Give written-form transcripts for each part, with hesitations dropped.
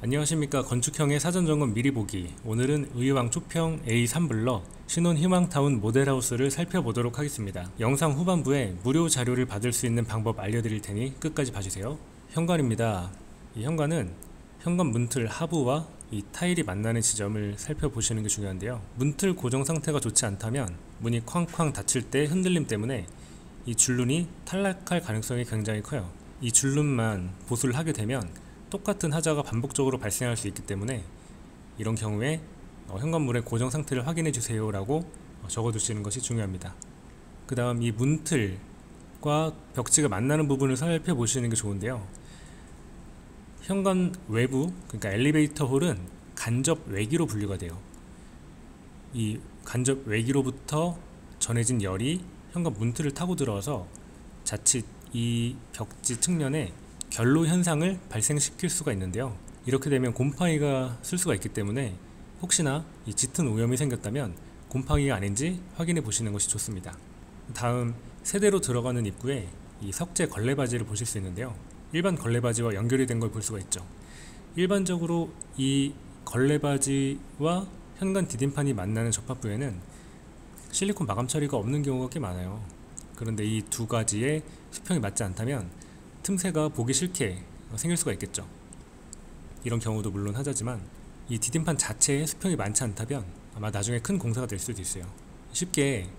안녕하십니까. 건축형의 사전점검 미리보기. 오늘은 의왕 초평 A3블럭 신혼 희망타운 모델하우스를 살펴보도록 하겠습니다. 영상 후반부에 무료 자료를 받을 수 있는 방법 알려드릴 테니 끝까지 봐주세요. 현관입니다. 이 현관은 현관 문틀 하부와 이 타일이 만나는 지점을 살펴보시는 게 중요한데요. 문틀 고정 상태가 좋지 않다면 문이 쾅쾅 닫힐 때 흔들림 때문에 이 줄눈이 탈락할 가능성이 굉장히 커요. 이 줄눈만 보수를 하게 되면 똑같은 하자가 반복적으로 발생할 수 있기 때문에 이런 경우에 현관문의 고정 상태를 확인해 주세요 라고 적어 두시는 것이 중요합니다. 그 다음 이 문틀과 벽지가 만나는 부분을 살펴보시는 게 좋은데요. 현관 외부, 그러니까 엘리베이터 홀은 간접 외기로 분류가 돼요. 이 간접 외기로부터 전해진 열이 현관 문틀을 타고 들어와서 자칫 이 벽지 측면에 결로 현상을 발생시킬 수가 있는데요. 이렇게 되면 곰팡이가 쓸 수가 있기 때문에 혹시나 이 짙은 오염이 생겼다면 곰팡이가 아닌지 확인해 보시는 것이 좋습니다. 다음 세대로 들어가는 입구에 이 석재 걸레바지를 보실 수 있는데요. 일반 걸레바지와 연결이 된 걸 볼 수가 있죠. 일반적으로 이 걸레바지와 현관 디딤판이 만나는 접합부에는 실리콘 마감 처리가 없는 경우가 꽤 많아요. 그런데 이 두 가지의 수평이 맞지 않다면 틈새가 보기 싫게 생길 수가 있겠죠. 이런 경우도 물론 하자지만 이 디딤판 자체에 수평이 많지 않다면 아마 나중에 큰 공사가 될 수도 있어요. 쉽게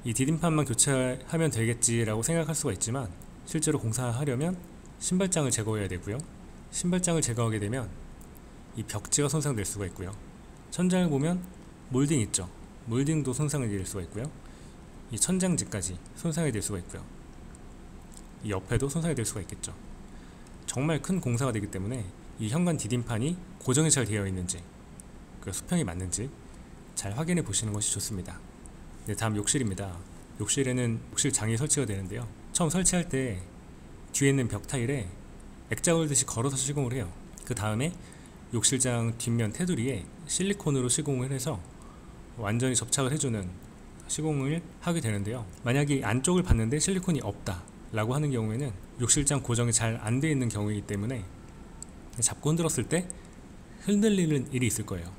이 디딤판만 교체하면 되겠지라고 생각할 수가 있지만 실제로 공사하려면 신발장을 제거해야 되고요. 신발장을 제거하게 되면 이 벽지가 손상될 수가 있고요. 천장을 보면 몰딩 있죠. 몰딩도 손상이 될 수가 있고요. 이 천장지까지 손상이 될 수가 있고요. 이 옆에도 손상이 될 수가 있겠죠. 정말 큰 공사가 되기 때문에 이 현관 디딤판이 고정이 잘 되어 있는지, 그 수평이 맞는지 잘 확인해 보시는 것이 좋습니다. 네, 다음 욕실입니다. 욕실에는 욕실장이 설치가 되는데요. 처음 설치할 때 뒤에 있는 벽 타일에 액자 걸듯이 걸어서 시공을 해요. 그 다음에 욕실장 뒷면 테두리에 실리콘으로 시공을 해서 완전히 접착을 해주는 시공을 하게 되는데요. 만약에 안쪽을 봤는데 실리콘이 없다 라고 하는 경우에는 욕실장 고정이 잘 안 되어 있는 경우이기 때문에 잡고 흔들었을 때 흔들리는 일이 있을 거예요.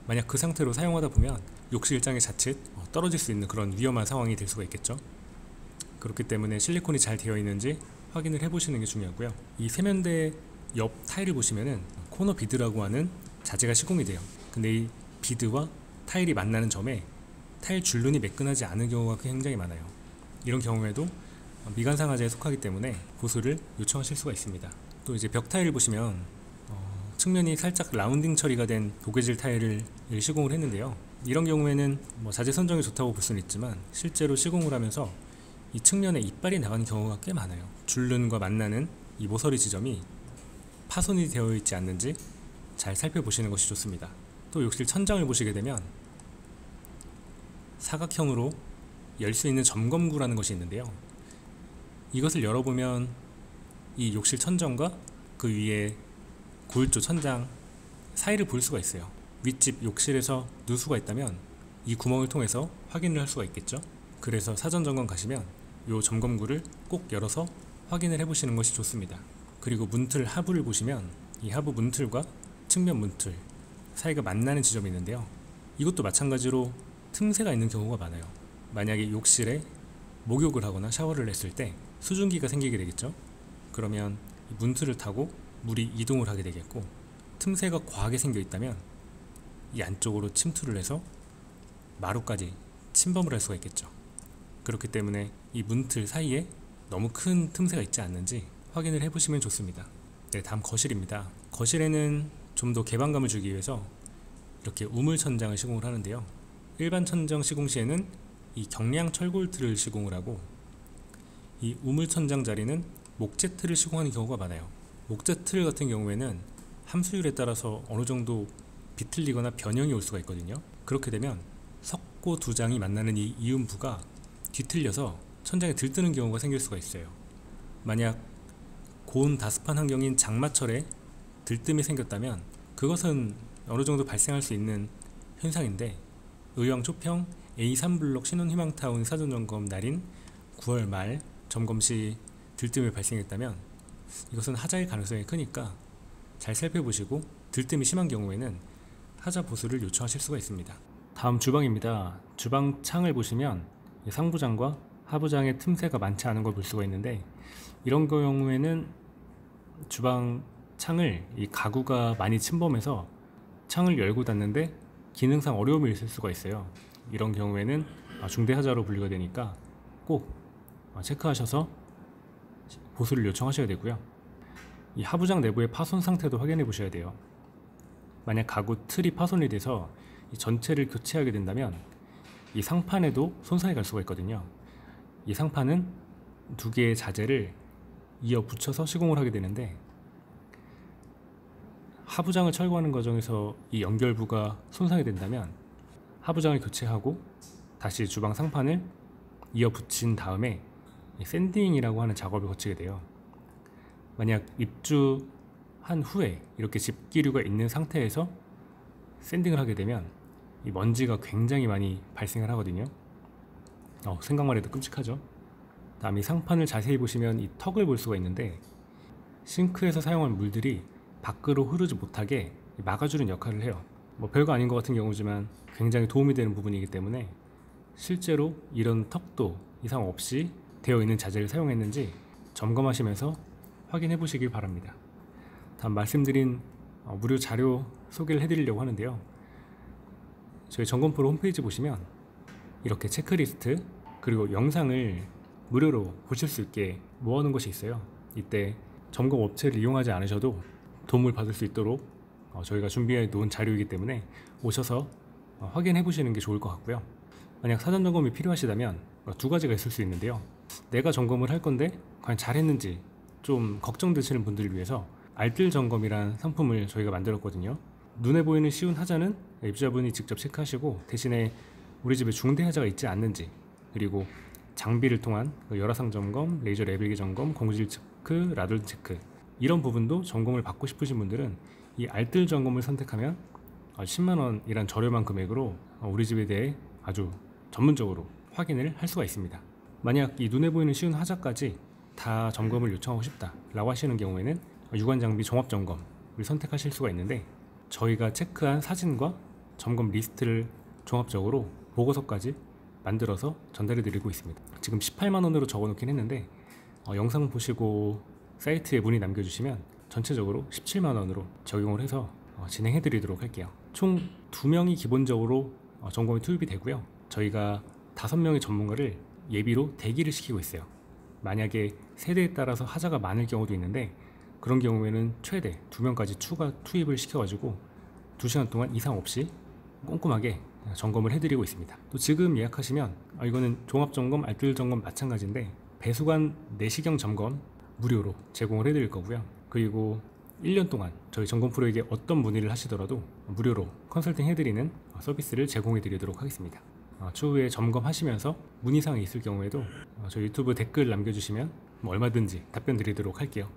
만약 그 상태로 사용하다 보면 욕실장이 자칫 떨어질 수 있는 그런 위험한 상황이 될 수가 있겠죠. 그렇기 때문에 실리콘이 잘 되어 있는지 확인을 해보시는 게 중요하고요. 이 세면대 옆 타일을 보시면은 코너 비드라고 하는 자재가 시공이 돼요. 근데 이 비드와 타일이 만나는 점에 타일 줄눈이 매끈하지 않은 경우가 굉장히 많아요. 이런 경우에도 미관상 하자에 속하기 때문에 보수를 요청하실 수가 있습니다. 또 이제 벽 타일을 보시면 측면이 살짝 라운딩 처리가 된 도개질 타일을 시공을 했는데요. 이런 경우에는 자재 선정이 좋다고 볼 수는 있지만 실제로 시공을 하면서 이 측면에 이빨이 나가는 경우가 꽤 많아요. 줄눈과 만나는 이 모서리 지점이 파손이 되어 있지 않는지 잘 살펴보시는 것이 좋습니다. 또 욕실 천장을 보시게 되면 사각형으로 열 수 있는 점검구라는 것이 있는데요. 이것을 열어보면 이 욕실 천정과 그 위에 고일조 천장 사이를 볼 수가 있어요. 윗집 욕실에서 누수가 있다면 이 구멍을 통해서 확인을 할 수가 있겠죠. 그래서 사전 점검 가시면 이 점검구를 꼭 열어서 확인을 해보시는 것이 좋습니다. 그리고 문틀 하부를 보시면 이 하부 문틀과 측면 문틀 사이가 만나는 지점이 있는데요. 이것도 마찬가지로 틈새가 있는 경우가 많아요. 만약에 욕실에 목욕을 하거나 샤워를 했을 때 수증기가 생기게 되겠죠. 그러면 문틀을 타고 물이 이동을 하게 되겠고, 틈새가 과하게 생겨 있다면 이 안쪽으로 침투를 해서 마루까지 침범을 할 수가 있겠죠. 그렇기 때문에 이 문틀 사이에 너무 큰 틈새가 있지 않는지 확인을 해보시면 좋습니다. 네, 다음 거실입니다. 거실에는 좀 더 개방감을 주기 위해서 이렇게 우물 천장을 시공을 하는데요. 일반 천장 시공 시에는 이 경량 철골틀을 시공을 하고, 이 우물천장 자리는 목재틀을 시공하는 경우가 많아요. 목재틀 같은 경우에는 함수율에 따라서 어느 정도 비틀리거나 변형이 올 수가 있거든요. 그렇게 되면 석고 두 장이 만나는 이 이음부가 뒤틀려서 천장에 들뜨는 경우가 생길 수가 있어요. 만약 고온 다습한 환경인 장마철에 들뜸이 생겼다면 그것은 어느 정도 발생할 수 있는 현상인데, 의왕 초평 A3블럭 신혼희망타운 사전점검 날인 9월 말 점검 시 들뜸이 발생했다면 이것은 하자일 가능성이 크니까 잘 살펴보시고 들뜸이 심한 경우에는 하자 보수를 요청하실 수가 있습니다. 다음 주방입니다. 주방 창을 보시면 상부장과 하부장의 틈새가 많지 않은 걸 볼 수가 있는데, 이런 경우에는 주방 창을 이 가구가 많이 침범해서 창을 열고 닫는데 기능상 어려움이 있을 수가 있어요. 이런 경우에는 중대하자로 분류가 되니까 꼭 체크하셔서 보수를 요청하셔야 되고요. 이 하부장 내부의 파손 상태도 확인해 보셔야 돼요. 만약 가구 틀이 파손이 돼서 이 전체를 교체하게 된다면 이 상판에도 손상이 갈 수가 있거든요. 이 상판은 두 개의 자재를 이어 붙여서 시공을 하게 되는데, 하부장을 철거하는 과정에서 이 연결부가 손상이 된다면 하부장을 교체하고 다시 주방 상판을 이어 붙인 다음에 샌딩이라고 하는 작업을 거치게 돼요. 만약 입주한 후에 이렇게 집기류가 있는 상태에서 샌딩을 하게 되면 이 먼지가 굉장히 많이 발생을 하거든요. 생각만 해도 끔찍하죠. 다음 이 상판을 자세히 보시면 이 턱을 볼 수가 있는데, 싱크에서 사용한 물들이 밖으로 흐르지 못하게 막아주는 역할을 해요. 별거 아닌 것 같은 경우지만 굉장히 도움이 되는 부분이기 때문에 실제로 이런 턱도 이상 없이 되어 있는 자재를 사용했는지 점검하시면서 확인해 보시길 바랍니다. 다음 말씀드린 무료 자료 소개를 해드리려고 하는데요. 저희 점검프로 홈페이지 보시면 이렇게 체크리스트 그리고 영상을 무료로 보실 수 있게 모아놓은 것이 있어요. 이때 점검 업체를 이용하지 않으셔도 도움을 받을 수 있도록 저희가 준비해 놓은 자료이기 때문에 오셔서 확인해 보시는 게 좋을 것 같고요. 만약 사전 점검이 필요하시다면 두 가지가 있을 수 있는데요. 내가 점검을 할 건데 과연 잘했는지 좀 걱정되시는 분들을 위해서 알뜰 점검이란 상품을 저희가 만들었거든요. 눈에 보이는 쉬운 하자는 입주자분이 직접 체크하시고, 대신에 우리 집에 중대 하자가 있지 않는지, 그리고 장비를 통한 열화상 점검, 레이저 레벨기 점검, 공실 체크, 라돌 체크, 이런 부분도 점검을 받고 싶으신 분들은 이 알뜰 점검을 선택하면 10만원이란 저렴한 금액으로 우리 집에 대해 아주 전문적으로 확인을 할 수가 있습니다. 만약 이 눈에 보이는 쉬운 하자까지 다 점검을 요청하고 싶다 라고 하시는 경우에는 유관장비 종합점검을 선택하실 수가 있는데, 저희가 체크한 사진과 점검 리스트를 종합적으로 보고서까지 만들어서 전달해 드리고 있습니다. 지금 18만원으로 적어 놓긴 했는데 영상 보시고 사이트에 문의 남겨주시면 전체적으로 17만원으로 적용을 해서 진행해 드리도록 할게요. 총 2명이 기본적으로 점검에 투입이 되고요. 저희가 5명의 전문가를 예비로 대기를 시키고 있어요. 만약에 세대에 따라서 하자가 많을 경우도 있는데, 그런 경우에는 최대 2명까지 추가 투입을 시켜가지고 2시간 동안 이상 없이 꼼꼼하게 점검을 해드리고 있습니다. 또 지금 예약하시면 이거는 종합점검, 알뜰점검 마찬가지인데 배수관 내시경 점검 무료로 제공을 해드릴 거고요. 그리고 1년 동안 저희 점검프로에게 어떤 문의를 하시더라도 무료로 컨설팅 해드리는 서비스를 제공해 드리도록 하겠습니다. 추후에 점검하시면서 문의사항이 있을 경우에도 저희 유튜브 댓글 남겨주시면 얼마든지 답변 드리도록 할게요.